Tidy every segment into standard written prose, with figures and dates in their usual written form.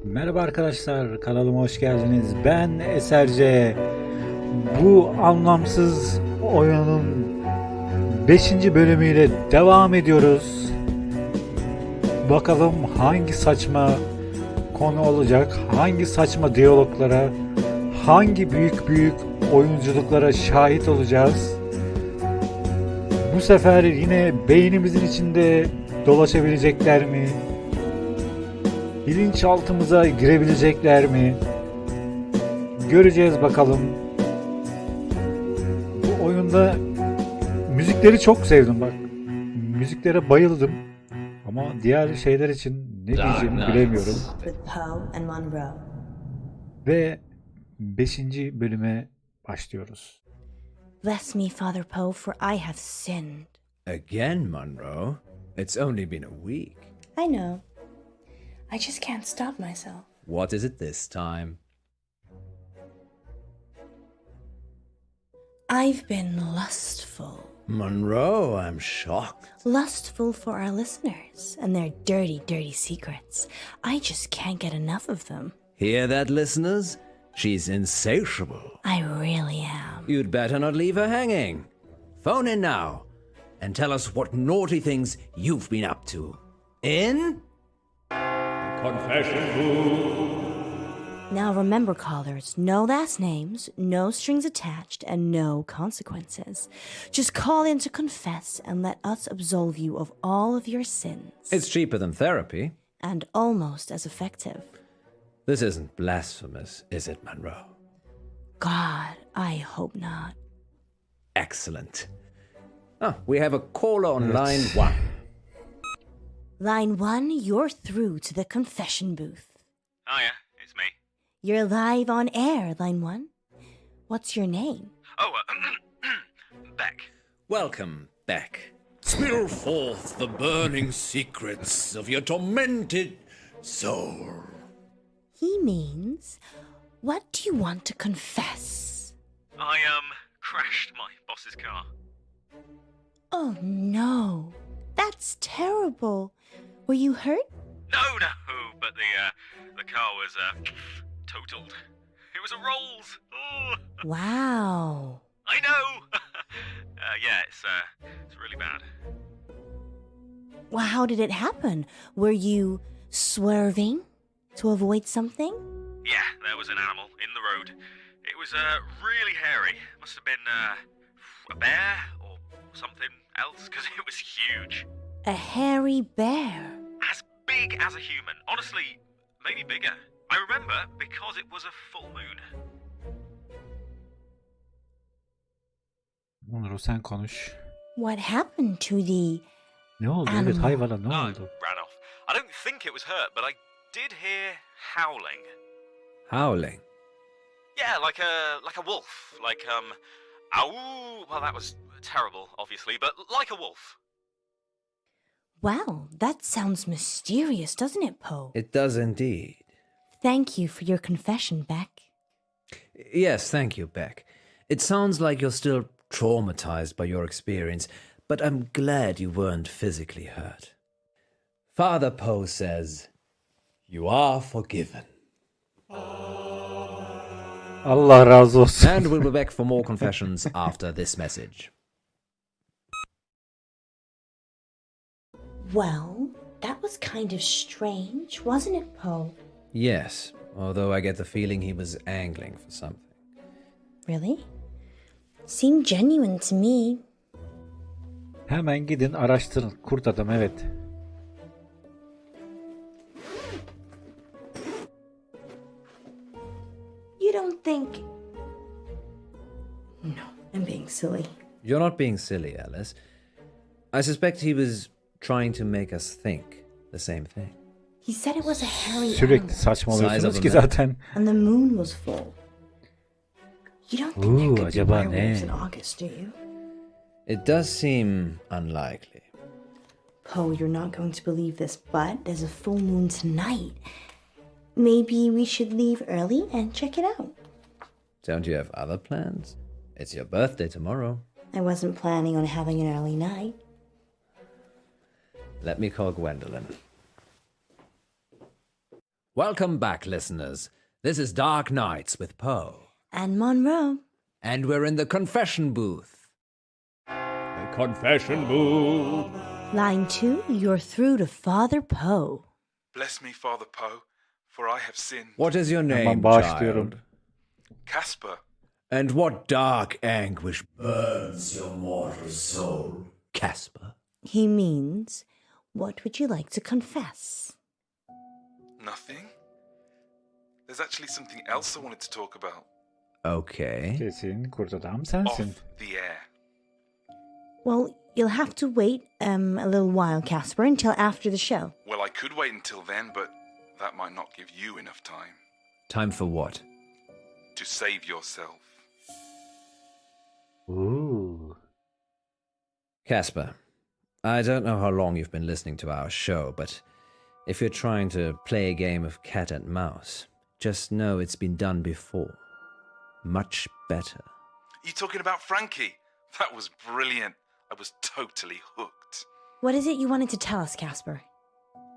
Merhaba arkadaşlar, kanalıma hoş geldiniz. Ben eserce. Bu anlamsız oyunun 5. bölümüyle devam ediyoruz. Bakalım hangi saçma konu olacak, hangi saçma diyaloglara, hangi büyük oyunculuklara şahit olacağız. Bu sefer yine beynimizin içinde dolaşabilecekler mi? Bilinçaltımıza girebilecekler mi? Göreceğiz bakalım. Bu oyunda müzikleri çok sevdim bak. Müziklere bayıldım. Ama diğer şeyler için ne diyeceğimi bilemiyorum. With Poe and Munro. Ve 5. bölüme başlıyoruz. Bless me, Father Poe, for I have sinned. Again, Munro? It's only been a week. I know. I just can't stop myself. What is it this time? I've been lustful. Munro, I'm shocked. Lustful for our listeners and their dirty secrets. I just can't get enough of them. Hear that, listeners? She's insatiable. I really am. You'd better not leave her hanging. Phone in now and tell us what naughty things you've been up to. In? Confession booth. Now remember, callers, no last names, no strings attached, and no consequences. Just call in to confess and let us absolve you of all of your sins. It's cheaper than therapy. And almost as effective. This isn't blasphemous, is it, Munro? God, I hope not. Excellent. Ah, we have a caller on line 1. Line 1, you're through to the confession booth. Hiya, it's me. You're live on air, Line 1. What's your name? Oh, Beck. Welcome, Beck. Spill forth the burning secrets of your tormented soul. He means, what do you want to confess? I, crashed my boss's car. Oh no, that's terrible. Were you hurt? No, but the car was, totaled. It was a Rolls. Oh, Wow. I know. Yeah, it's really bad. Well, how did it happen? Were you swerving to avoid something? Yeah, there was an animal in the road. It was, really hairy. Must have been, a bear or something else, because it was huge. A hairy bear. As big as a human. Honestly, maybe bigger. I remember because it was a full moon. Munro sen konuş. What happened to the... Ne oldu? Animal. Evet hayvana ne No, oldu? ran off. I don't think it was hurt, but I did hear howling. Howling. Yeah, like a wolf. Like, ow. Well, that was terrible, obviously, but like a wolf. Well, that sounds mysterious, doesn't it, Poe? It does indeed. Thank you for your confession, Beck. Yes, thank you, Beck. It sounds like you're still traumatized by your experience, but I'm glad you weren't physically hurt. Father Poe says, you are forgiven. Allah razı olsun. And we'll be back for more confessions after this message. Well, that was kind of strange, wasn't it, Poe? Yes, although I get the feeling he was angling for something. Really? Seemed genuine to me. Hemen gidin araştırın. Kurt adam evet. You don't think... No, I'm being silly. You're not being silly, Alice. I suspect he was trying to make us think the same thing. He said it was a hairy Sürekli animal, saçmalıyorsunuz Size ki of a man. zaten. and the moon was full. You don't think there Ooh, could be acaba werewolves ne? in August, do you? It does seem unlikely. Poe, you're not going to believe this, but there's a full moon tonight. Maybe we should leave early and check it out. Don't you have other plans? It's your birthday tomorrow. I wasn't planning on having an early night. Let me call Gwendolyn. Welcome back, listeners. This is Dark Nights with Poe. And Munro. And we're in the confession booth. The confession booth. Line 2, you're through to Father Poe. Bless me, Father Poe, for I have sinned. What is your name, Hemen bağışlıyorum. child? Casper, And what dark anguish burns your mortal soul, Casper? He means, what would you like to confess? nothing? There's actually something else I wanted to talk about. Okay. Kesin kurt adam sensin. Off the air. Well, you'll have to wait a little while, Casper, until after the show. Well, I could wait until then, but that might not give you enough time Time for what? to save yourself. Ooh. Casper, I don't know how long you've been listening to our show, but if you're trying to play a game of cat and mouse, just know it's been done before. Much better. You talking about Frankie? That was brilliant. I was totally hooked. What is it you wanted to tell us, Casper?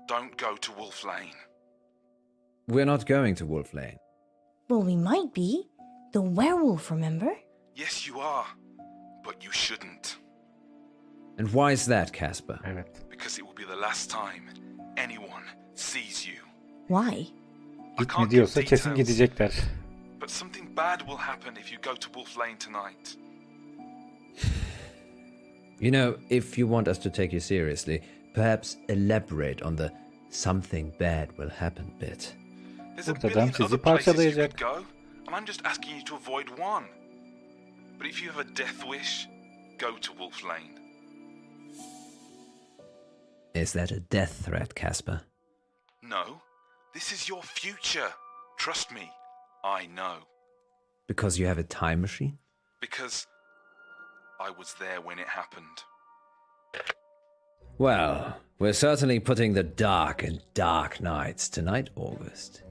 Don't go to Wolf Lane. We're not going to Wolf Lane. Well, we might be. The werewolf, remember? Yes, you are, but you shouldn't, And why is that, Casper? Evet. because it will be the last time anyone sees you. Why? I Gitme can't give diyorsa kesin details, gidecekler. but something bad will happen if you go to Wolf Lane tonight. You know, if you want us to take you seriously, perhaps elaborate on the something bad will happen bit. There's a Kurt adam billion sizi other places you parçalayacak. could go, and I'm just asking you to avoid one. But if you have a death wish, go to Wolf Lane. Is that a death threat, Casper? No, this is your future. Trust me, I know. Because you have a time machine? Because I was there when it happened. Well, we're certainly putting the dark in dark nights tonight, August.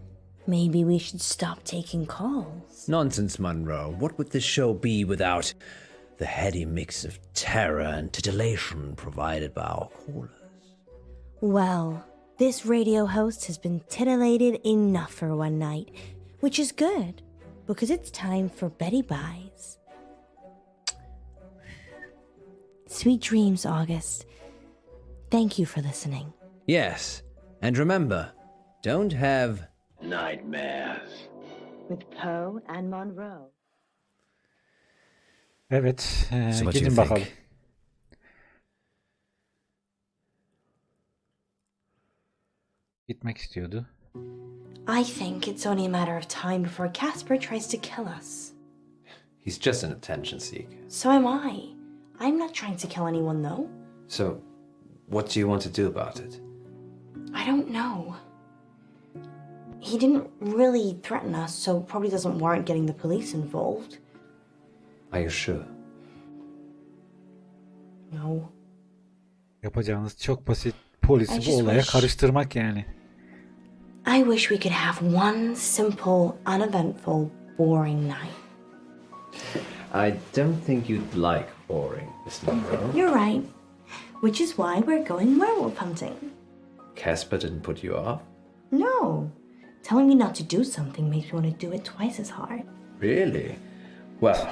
Maybe we should stop taking calls. Nonsense, Munro. What would this show be without the heady mix of terror and titillation provided by our callers? Well, this radio host has been titillated enough for one night, which is good, because it's time for Betty Buys. Sweet dreams, August. Thank you for listening. Yes, and remember, don't have nightmares. With Poe and Munro. Evet. So what do you Gidin bakalım. think? Gitmek istiyordu. I think it's only a matter of time before Casper tries to kill us. He's just an attention seeker. So am I. I'm not trying to kill anyone, though. So, what do you want to do about it? I don't know. He didn't really threaten us, so probably doesn't warrant getting the police involved. Are you sure? No. Yapacağınız çok basit. Polisi I bu just olaya wish- karıştırmak yani. I wish we could have one simple, uneventful, boring night. I don't think you'd like boring, Miss Munro. You're right. Which is why we're going werewolf hunting. Casper didn't put you off? No. Telling me not to do something makes me want to do it twice as hard. Really? Well,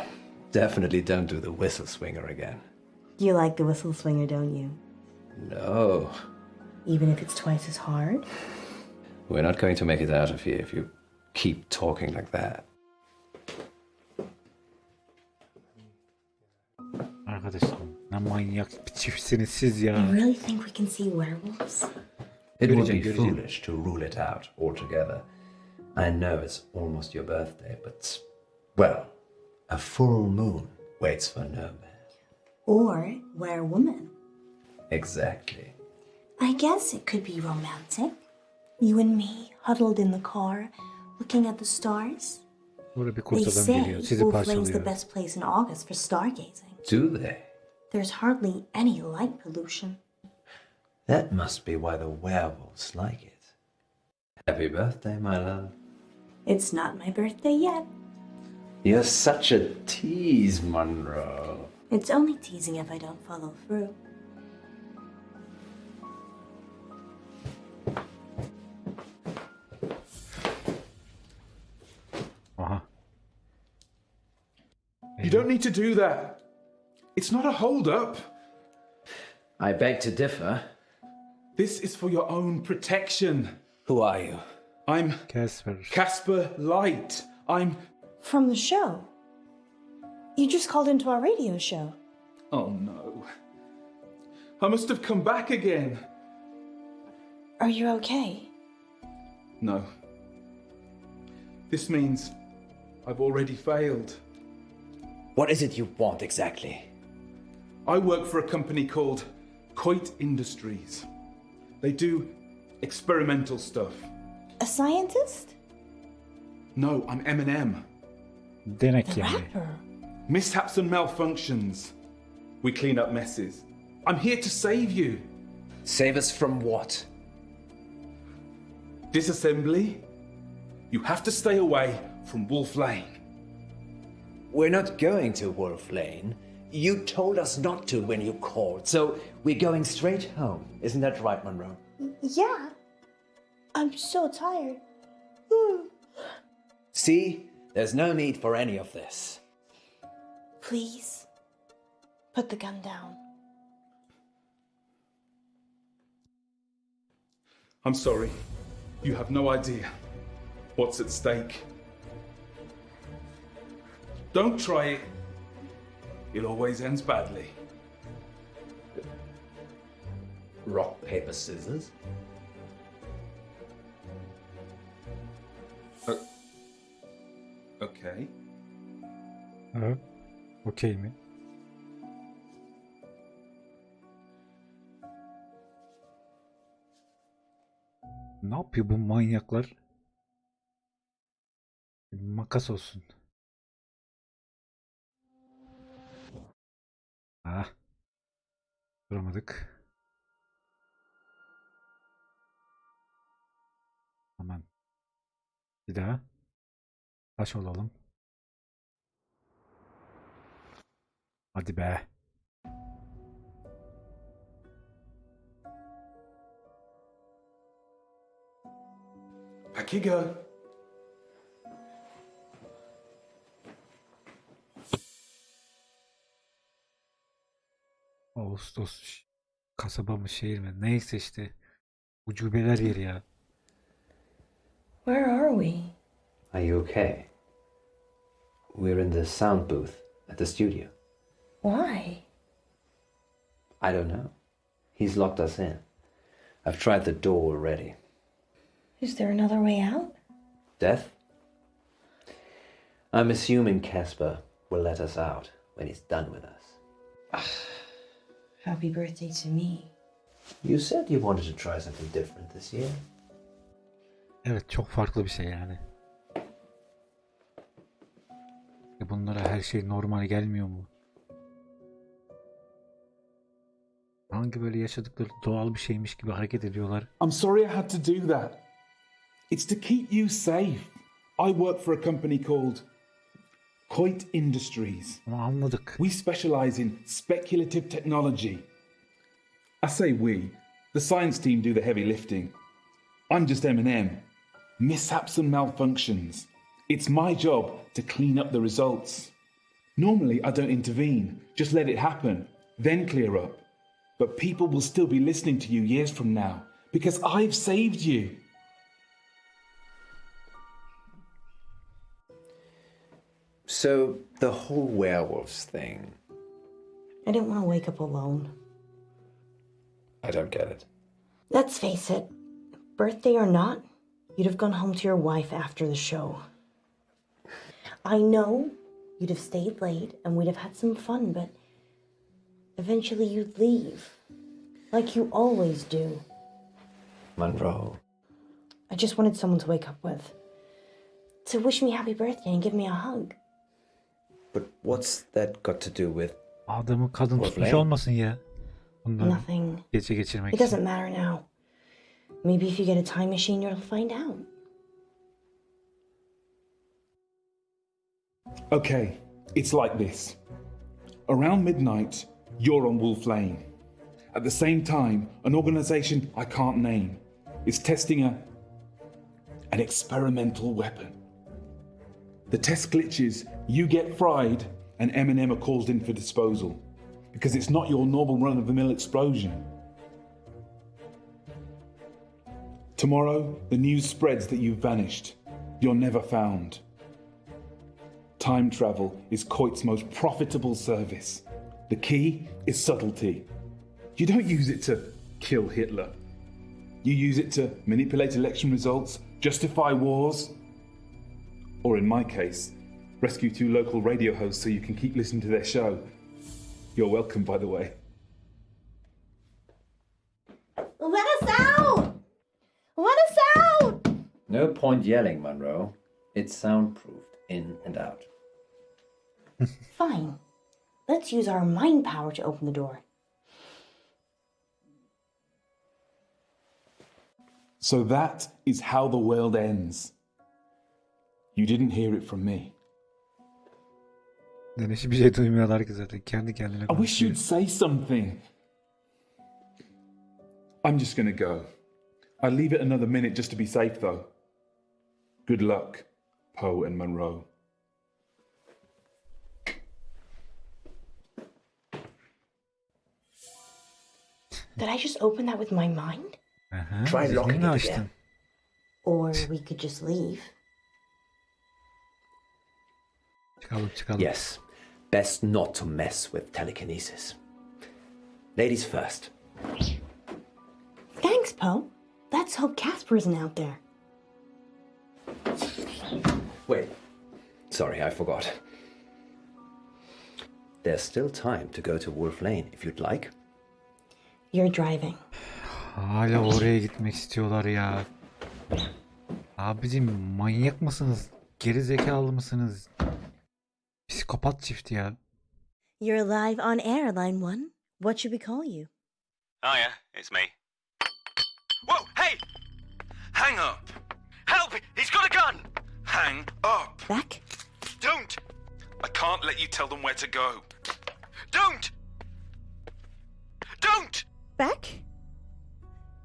definitely don't do the whistle swinger again. You like the whistle swinger, don't you? No. Even if it's twice as hard? We're not going to make it out of here if you keep talking like that. Arkadaşım ne manyak bir çiftsiniz siz ya. You really think we can see werewolves? It would be Görecek. foolish to rule it out altogether. I know it's almost your birthday, but, well, a full moon waits for no man. Or werewoman? Exactly. I guess it could be romantic. You and me huddled in the car, looking at the stars. Burada bir They kurt adam say geliyor. Sizi Wolf Lane's the parçalıyor. best place in August for stargazing. Do they? There's hardly any light pollution. That must be why the werewolves like it. Happy birthday, my love. It's not my birthday yet. You're such a tease, Munro. It's only teasing if I don't follow through. don't need to do that. It's not a hold-up. I beg to differ. This is for your own protection. Who are you? I'm Casper. Casper Light. I'm... From the show. You just called into our radio show. Oh no. I must have come back again. Are you okay? No. This means I've already failed. What is it you want exactly? I work for a company called Coit Industries. They do experimental stuff. A scientist? No, I'm M&M. Denek The yani. rapper? Mishaps and malfunctions. We clean up messes. I'm here to save you. Save us from what? Disassembly? You have to stay away from Wolf Lane. We're not going to Wolf Lane. You told us not to when you called, so we're going straight home. Isn't that right, Munro? Yeah. I'm so tired. See? There's no need for any of this. Please, put the gun down. I'm sorry. You have no idea what's at stake. Don't try it. It always ends badly. Rock, paper, scissors? Okay. Ha? Okey mi? Ne yapıyor bu manyaklar? Makas olsun. Ah. Duramadık. Aman. Bir daha. Taş olalım. Hadi be. Back you go. Ağustos kasaba mı şehir mi? Neyse işte. Ucubeler yeri ya. Where are we? Are you okay? We're in the sound booth at the studio. Why? I don't know. He's locked us in. I've tried the door already. Is there another way out? Death? I'm assuming Casper will let us out when he's done with us. Happy birthday to me. You said you wanted to try something different this year. Evet, çok farklı bir şey yani. Bunlara her şey normal gelmiyor mu? Hangi böyle yaşadıkları doğal bir şeymiş gibi hareket ediyorlar. I'm sorry I had to do that. It's to keep you safe. I work for a company called Coit Industries. Ama anladık. We specialize in speculative technology. I say we. The science team do the heavy lifting. I'm just M&M. Mishaps and malfunctions. It's my job to clean up the results. Normally I don't intervene, just let it happen, then clear up. But people will still be listening to you years from now because I've saved you. So, the whole werewolves thing, I didn't want to wake up alone. I don't get it. Let's face it, birthday or not, you'd have gone home to your wife after the show. I know you'd have stayed late and we'd have had some fun, but eventually you'd leave. Like you always do. Munro. I just wanted someone to wake up with. To wish me happy birthday and give me a hug. But what's that got to do with... Adamı kadın Wolf tutmuş Lane. olmasın ya. Bunları Nothing. gece geçirmek It için. doesn't matter now. Maybe if you get a time machine, you'll find out. Okay, it's like this. Around midnight, you're on Wolf Lane. At the same time, an organization I can't name is testing an experimental weapon. The test glitches, you get fried, and M&M are called in for disposal because it's not your normal run-of-the-mill explosion. Tomorrow, the news spreads that you've vanished. You're never found. Time travel is Coit's most profitable service. The key is subtlety. You don't use it to kill Hitler. You use it to manipulate election results, justify wars, or in my case, rescue 2 local radio hosts so you can keep listening to their show. You're welcome, by the way. Let us out! Let us out! No point yelling, Munro. It's soundproofed in and out. Fine. Let's use our mind power to open the door. So that is how the world ends. You didn't hear it from me. Yani hiçbir şey duymuyorlar ki zaten. Kendi kendine I wish konuşuyor. you'd say something. I'm just gonna go. I'll leave it another minute just to be safe, though. Good luck, Poe and Munro. Did I just open that with my mind? Aha, Try locking zihnini it açtın. again. Or we could just leave. Çıkalım. Yes, best not to mess with telekinesis. Ladies first. Thanks, Poe. Let's hope Casper isn't out there. Wait. Sorry, I forgot. There's still time to go to Wolf Lane if you'd like. You're driving. Hala oraya gitmek istiyorlar ya. Abicim manyak mısınız? Geri zekalı mısınız? Psikopat çift ya. You're live on air, line 1. What should we call you? Oh yeah, it's me. Whoa, hey! Hang up! Help! He's got a gun! Hang up! Beck? Don't! I can't let you tell them where to go. Don't! Don't! Beck?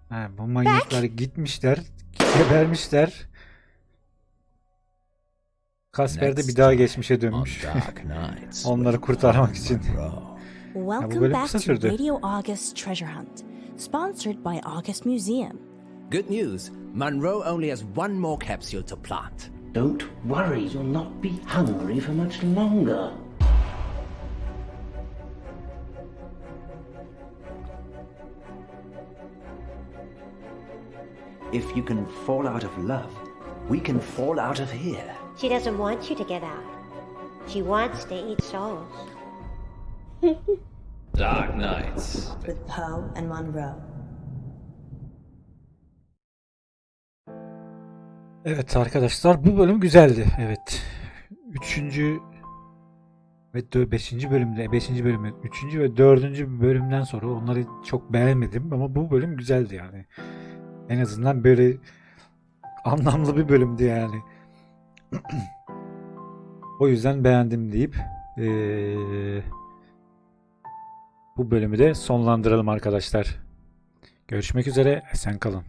Ha, bu manyaklar gitmişler. Gebermişler. Kasper de bir daha geçmişe dönmüş. Onları kurtarmak için. Welcome bölüm back kısa to sürdü. Radio August Treasure Hunt, sponsored by August Museum. Good news. Munro only has one more capsule to plant. Don't worry, you'll not be hungry for much longer. If you can fall out of love, we can fall out of here. She doesn't want you to get out. She wants to eat souls. Dark nights. With Poe and Munro. Evet arkadaşlar bu bölüm güzeldi. Evet. 3. ve 5. bölümde 3. ve 4. bölümden sonra onları çok beğenmedim ama bu bölüm güzeldi yani. En azından böyle anlamlı bir bölümdü yani. O yüzden beğendim deyip bu bölümü de sonlandıralım arkadaşlar. Görüşmek üzere. Esen kalın.